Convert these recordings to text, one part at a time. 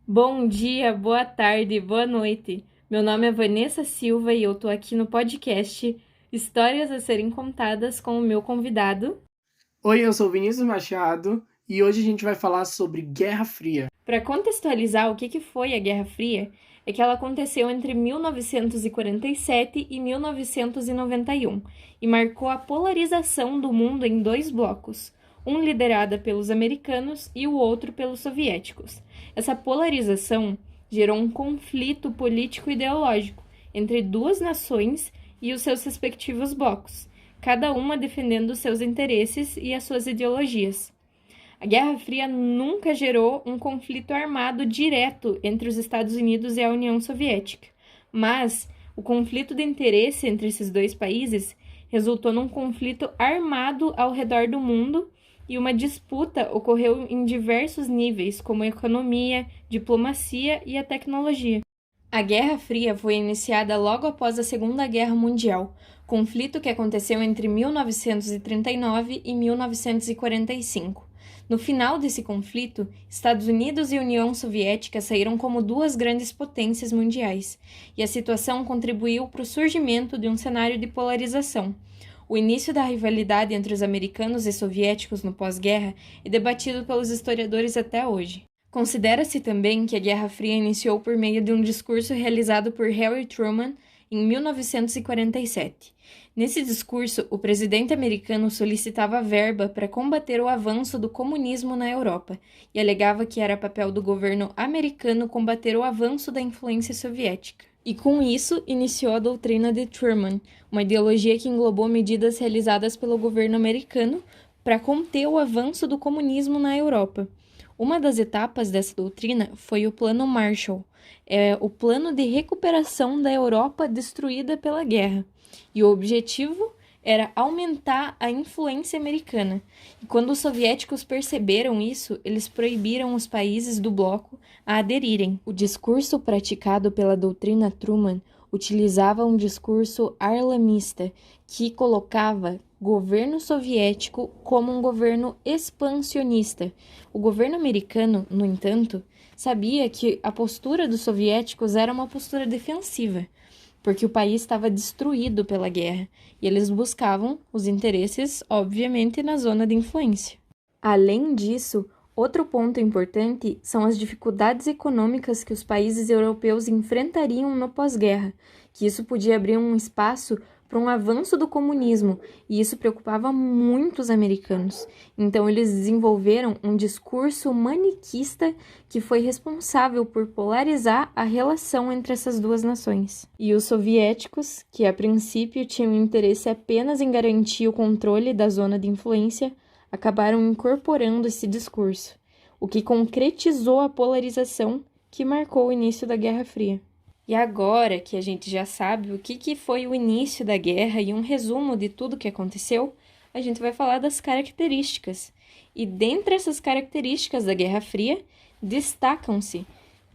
Bom dia, boa tarde, boa noite. Meu nome é Vanessa Silva e eu tô aqui no podcast Histórias a Serem Contadas com o meu convidado. Oi, eu sou Vinícius Machado e hoje a gente vai falar sobre Guerra Fria. Para contextualizar o que foi a Guerra Fria, é que ela aconteceu entre 1947 e 1991 e marcou a polarização do mundo em dois blocos, um liderado pelos americanos e o outro pelos soviéticos. Essa polarização gerou um conflito político-ideológico entre duas nações e os seus respectivos blocos, cada uma defendendo seus interesses e as suas ideologias. A Guerra Fria nunca gerou um conflito armado direto entre os Estados Unidos e a União Soviética, mas o conflito de interesse entre esses dois países resultou num conflito armado ao redor do mundo e uma disputa ocorreu em diversos níveis, como a economia, diplomacia e a tecnologia. A Guerra Fria foi iniciada logo após a Segunda Guerra Mundial, conflito que aconteceu entre 1939 e 1945. No final desse conflito, Estados Unidos e União Soviética saíram como duas grandes potências mundiais, e a situação contribuiu para o surgimento de um cenário de polarização. O início da rivalidade entre os americanos e soviéticos no pós-guerra é debatido pelos historiadores até hoje. Considera-se também que a Guerra Fria iniciou por meio de um discurso realizado por Harry Truman em 1947. Nesse discurso, o presidente americano solicitava verba para combater o avanço do comunismo na Europa e alegava que era papel do governo americano combater o avanço da influência soviética. E com isso, iniciou a doutrina de Truman, uma ideologia que englobou medidas realizadas pelo governo americano para conter o avanço do comunismo na Europa. Uma das etapas dessa doutrina foi o Plano Marshall, o plano de recuperação da Europa destruída pela guerra. E o objetivo era aumentar a influência americana. E quando os soviéticos perceberam isso, eles proibiram os países do bloco a aderirem. O discurso praticado pela doutrina Truman utilizava um discurso alarmista que colocava governo soviético como um governo expansionista. O governo americano, no entanto, sabia que a postura dos soviéticos era uma postura defensiva, porque o país estava destruído pela guerra e eles buscavam os interesses, obviamente, na zona de influência. Além disso, outro ponto importante são as dificuldades econômicas que os países europeus enfrentariam no pós-guerra, que isso podia abrir um espaço para um avanço do comunismo, e isso preocupava muito os americanos. Então, eles desenvolveram um discurso maniquista que foi responsável por polarizar a relação entre essas duas nações. E os soviéticos, que a princípio tinham interesse apenas em garantir o controle da zona de influência, acabaram incorporando esse discurso, o que concretizou a polarização que marcou o início da Guerra Fria. E agora que a gente já sabe o que foi o início da guerra e um resumo de tudo que aconteceu, a gente vai falar das características. E dentre essas características da Guerra Fria, destacam-se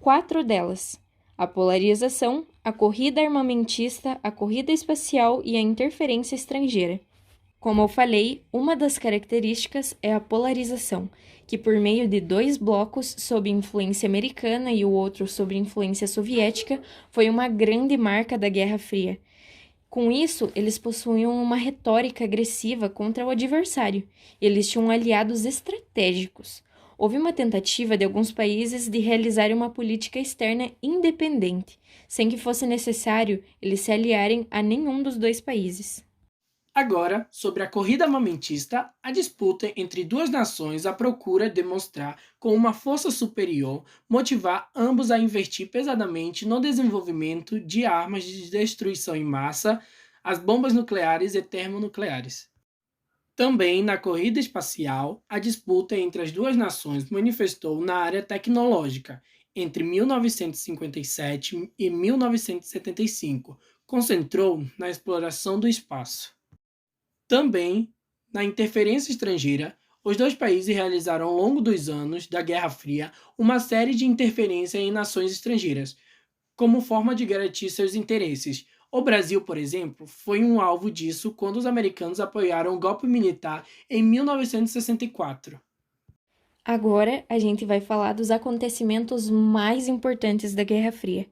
4 delas: a polarização, a corrida armamentista, a corrida espacial e a interferência estrangeira. Como eu falei, uma das características é a polarização, que por meio de dois blocos sob influência americana e o outro sob influência soviética, foi uma grande marca da Guerra Fria. Com isso, eles possuíam uma retórica agressiva contra o adversário, e eles tinham aliados estratégicos. Houve uma tentativa de alguns países de realizar uma política externa independente, sem que fosse necessário eles se aliarem a nenhum dos dois países. Agora, sobre a corrida armamentista, a disputa entre duas nações à procura demonstrar com uma força superior, motivar ambos a investir pesadamente no desenvolvimento de armas de destruição em massa, as bombas nucleares e termonucleares. Também na corrida espacial, a disputa entre as duas nações manifestou na área tecnológica entre 1957 e 1975, concentrou na exploração do espaço. Também, na interferência estrangeira, os dois países realizaram ao longo dos anos da Guerra Fria uma série de interferências em nações estrangeiras, como forma de garantir seus interesses. O Brasil, por exemplo, foi um alvo disso quando os americanos apoiaram o golpe militar em 1964. Agora a gente vai falar dos acontecimentos mais importantes da Guerra Fria.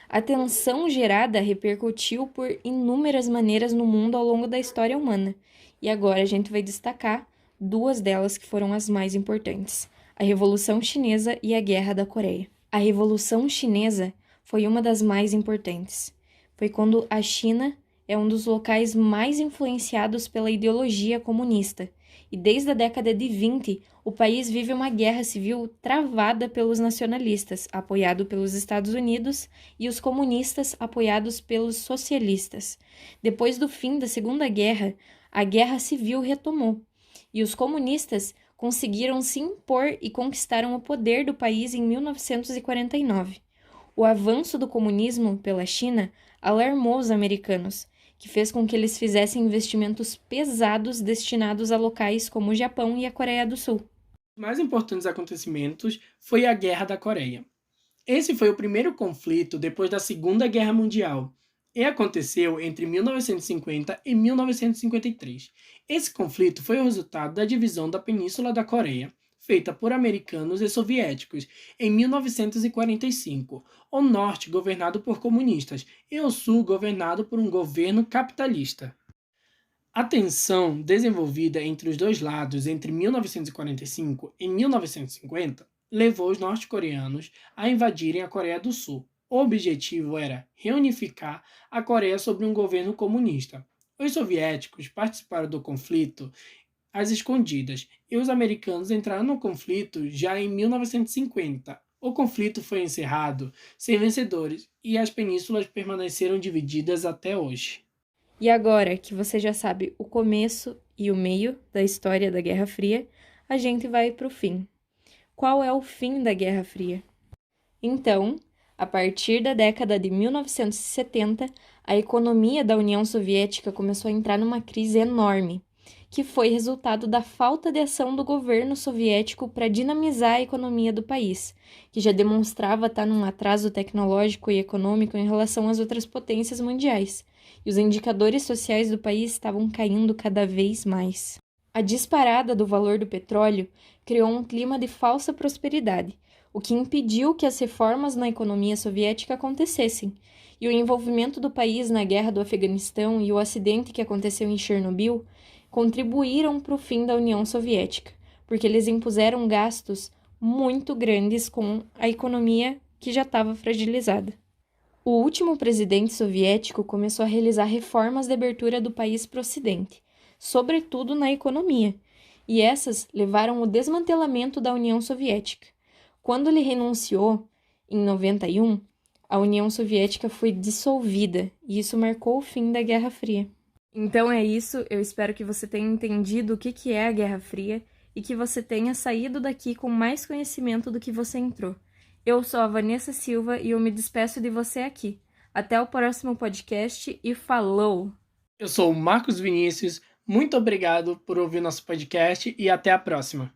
A tensão gerada repercutiu por inúmeras maneiras no mundo ao longo da história humana, e agora a gente vai destacar duas delas que foram as mais importantes: a Revolução Chinesa e a Guerra da Coreia. A Revolução Chinesa foi uma das mais importantes. Foi quando a China é um dos locais mais influenciados pela ideologia comunista, e desde a década de 20, o país vive uma guerra civil travada pelos nacionalistas, apoiado pelos Estados Unidos, e os comunistas, apoiados pelos socialistas. Depois do fim da Segunda Guerra, a guerra civil retomou, e os comunistas conseguiram se impor e conquistaram o poder do país em 1949. O avanço do comunismo pela China alarmou os americanos, que fez com que eles fizessem investimentos pesados destinados a locais como o Japão e a Coreia do Sul. Os mais importantes acontecimentos foi a Guerra da Coreia. Esse foi o primeiro conflito depois da Segunda Guerra Mundial e aconteceu entre 1950 e 1953. Esse conflito foi o resultado da divisão da Península da Coreia, feita por americanos e soviéticos, em 1945, o norte governado por comunistas e o sul governado por um governo capitalista. A tensão desenvolvida entre os dois lados entre 1945 e 1950 levou os norte-coreanos a invadirem a Coreia do Sul. O objetivo era reunificar a Coreia sob um governo comunista. Os soviéticos participaram do conflito às escondidas, e os americanos entraram no conflito já em 1950. O conflito foi encerrado sem vencedores e as penínsulas permaneceram divididas até hoje. E agora que você já sabe o começo e o meio da história da Guerra Fria, a gente vai para o fim. Qual é o fim da Guerra Fria? Então, a partir da década de 1970, a economia da União Soviética começou a entrar numa crise enorme, que foi resultado da falta de ação do governo soviético para dinamizar a economia do país, que já demonstrava estar num atraso tecnológico e econômico em relação às outras potências mundiais, e os indicadores sociais do país estavam caindo cada vez mais. A disparada do valor do petróleo criou um clima de falsa prosperidade, o que impediu que as reformas na economia soviética acontecessem, e o envolvimento do país na guerra do Afeganistão e o acidente que aconteceu em Chernobyl contribuíram para o fim da União Soviética, porque eles impuseram gastos muito grandes com a economia que já estava fragilizada. O último presidente soviético começou a realizar reformas de abertura do país para o Ocidente, sobretudo na economia, e essas levaram ao desmantelamento da União Soviética. Quando ele renunciou, em 91, a União Soviética foi dissolvida, e isso marcou o fim da Guerra Fria. Então é isso, eu espero que você tenha entendido o que é a Guerra Fria e que você tenha saído daqui com mais conhecimento do que você entrou. Eu sou a Vanessa Silva e eu me despeço de você aqui. Até o próximo podcast e falou! Eu sou o Marcos Vinícius, muito obrigado por ouvir nosso podcast e até a próxima.